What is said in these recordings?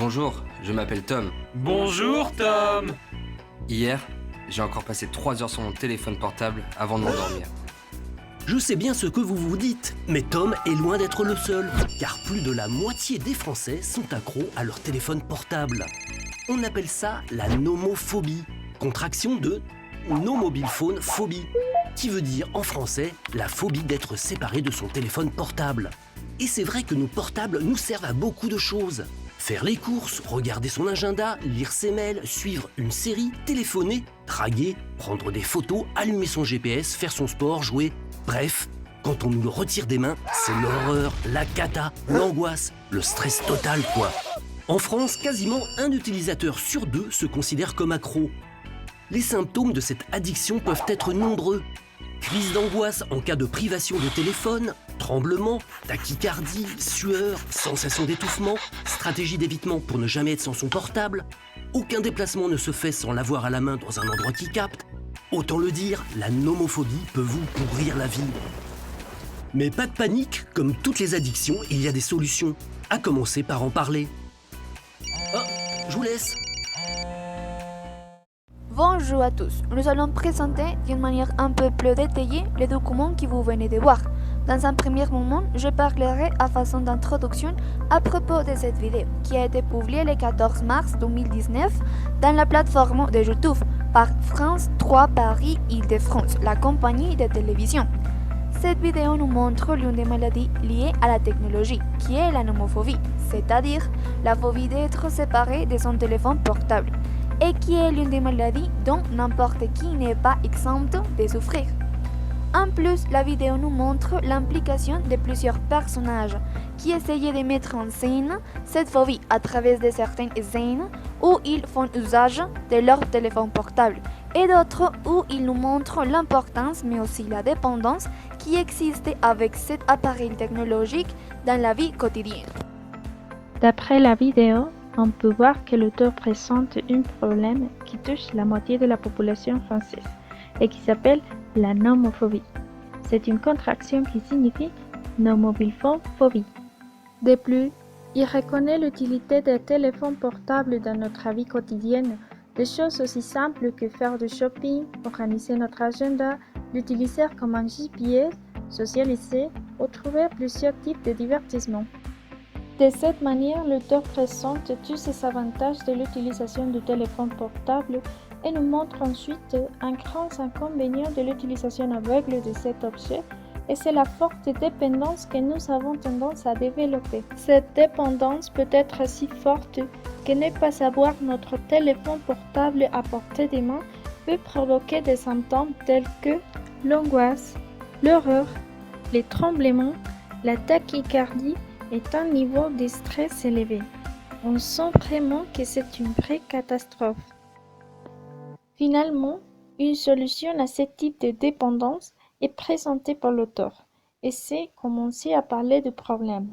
Bonjour, je m'appelle Tom. Bonjour Tom. Hier, j'ai encore passé 3 heures sur mon téléphone portable avant de m'endormir. Je sais bien ce que vous vous dites, mais Tom est loin d'être le seul, car plus de la moitié des Français sont accros à leur téléphone portable. On appelle ça la nomophobie, contraction de no mobile phone phobie, qui veut dire en français la phobie d'être séparé de son téléphone portable. Et c'est vrai que nos portables nous servent à beaucoup de choses. Faire les courses, regarder son agenda, lire ses mails, suivre une série, téléphoner, draguer, prendre des photos, allumer son GPS, faire son sport, jouer. Bref, quand on nous le retire des mains, c'est l'horreur, la cata, l'angoisse, le stress total quoi. En France, quasiment un utilisateur sur 2 se considère comme accro. Les symptômes de cette addiction peuvent être nombreux. Crise d'angoisse en cas de privation de téléphone, tremblements, tachycardie, sueur, sensation d'étouffement, stratégie d'évitement pour ne jamais être sans son portable. Aucun déplacement ne se fait sans l'avoir à la main dans un endroit qui capte. Autant le dire, la nomophobie peut vous pourrir la vie. Mais pas de panique, comme toutes les addictions, il y a des solutions. À commencer par en parler. Oh, je vous laisse. Bonjour à tous, nous allons présenter d'une manière un peu plus détaillée les documents que vous venez de voir. Dans un premier moment, je parlerai à façon d'introduction à propos de cette vidéo qui a été publiée le 14 mars 2019 dans la plateforme de YouTube par France 3 Paris Île-de-France, la compagnie de télévision. Cette vidéo nous montre l'une des maladies liées à la technologie, qui est la nomophobie, c'est-à-dire la phobie d'être séparé de son téléphone portable, et qui est l'une des maladies dont n'importe qui n'est pas exempt de souffrir. En plus, la vidéo nous montre l'implication de plusieurs personnages qui essayaient de mettre en scène cette phobie à travers de certaines scènes où ils font usage de leur téléphone portable et d'autres où ils nous montrent l'importance mais aussi la dépendance qui existe avec cet appareil technologique dans la vie quotidienne. D'après la vidéo, on peut voir que l'auteur présente un problème qui touche la moitié de la population française et qui s'appelle la nomophobie. C'est une contraction qui signifie no mobile phone phobie. De plus, il reconnaît l'utilité des téléphones portables dans notre vie quotidienne, des choses aussi simples que faire du shopping, organiser notre agenda, l'utiliser comme un GPS, socialiser ou trouver plusieurs types de divertissements. De cette manière, l'auteur présente tous ces avantages de l'utilisation du téléphone portable et nous montre ensuite un grand inconvénient de l'utilisation aveugle de cet objet, et c'est la forte dépendance que nous avons tendance à développer. Cette dépendance peut être si forte que ne pas avoir notre téléphone portable à portée de main peut provoquer des symptômes tels que l'angoisse, l'horreur, les tremblements, la tachycardie et un niveau de stress élevé. On sent vraiment que c'est une vraie catastrophe. Finalement, une solution à ce type de dépendance est présentée par l'auteur, et c'est commencer à parler du problème.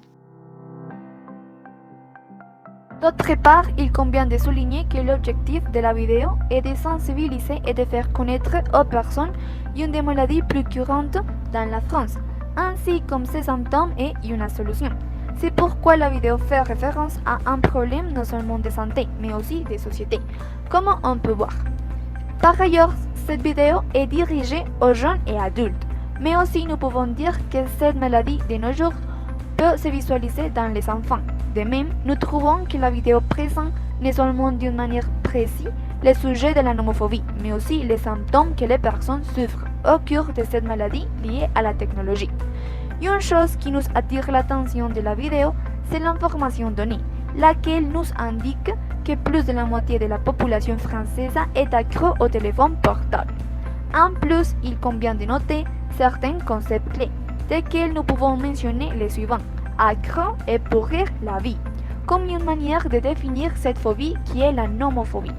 D'autre part, il convient de souligner que l'objectif de la vidéo est de sensibiliser et de faire connaître aux personnes une des maladies plus courantes dans la France, ainsi comme ses symptômes et une solution. C'est pourquoi la vidéo fait référence à un problème non seulement de santé, mais aussi de société, comme on peut voir. Par ailleurs, cette vidéo est dirigée aux jeunes et adultes, mais aussi nous pouvons dire que cette maladie de nos jours peut se visualiser dans les enfants. De même, nous trouvons que la vidéo présente non seulement d'une manière précise le sujet de la nomophobie, mais aussi les symptômes que les personnes souffrent au cours de cette maladie liée à la technologie. Une chose qui nous attire l'attention de la vidéo, c'est l'information donnée, laquelle nous indique que plus de la moitié de la population française est accro au téléphone portable. En plus, il convient de noter certains concepts clés, desquels nous pouvons mentionner les suivants: accro et pourrir la vie, comme une manière de définir cette phobie qui est la nomophobie.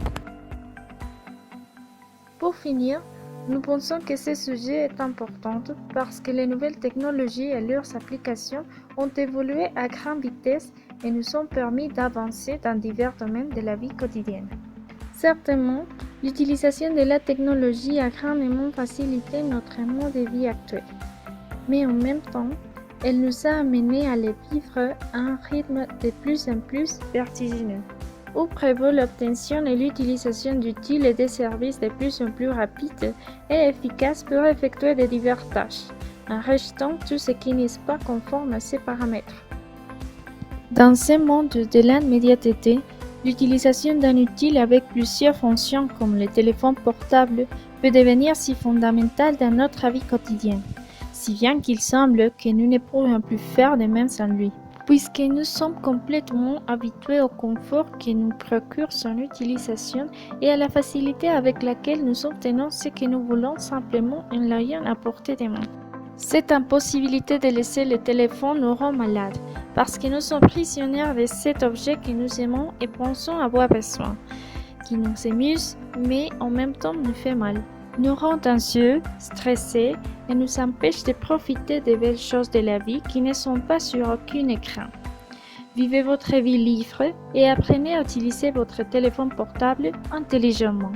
Pour finir, nous pensons que ce sujet est important parce que les nouvelles technologies et leurs applications ont évolué à grande vitesse et nous ont permis d'avancer dans divers domaines de la vie quotidienne. Certainement, l'utilisation de la technologie a grandement facilité notre mode de vie actuel. Mais en même temps, elle nous a amenés à les vivre à un rythme de plus en plus vertigineux. ou prévaut l'obtention et l'utilisation d'outils et de services de plus en plus rapides et efficaces pour effectuer de diverses tâches, en rejetant tout ce qui n'est pas conforme à ces paramètres. Dans ce monde de l'immédiateté, l'utilisation d'un outil avec plusieurs fonctions comme le téléphone portable peut devenir si fondamentale dans notre vie quotidienne, si bien qu'il semble que nous ne pourrions plus faire de même sans lui, puisque nous sommes complètement habitués au confort que nous procure son utilisation et à la facilité avec laquelle nous obtenons ce que nous voulons simplement en l'ayant à portée de main. Cette impossibilité de laisser le téléphone nous rend malades, parce que nous sommes prisonniers de cet objet que nous aimons et pensons avoir besoin, qui nous amuse, mais en même temps nous fait mal, nous rend anxieux, stressés et nous empêche de profiter des belles choses de la vie qui ne sont pas sur aucun écran. Vivez votre vie libre et apprenez à utiliser votre téléphone portable intelligemment.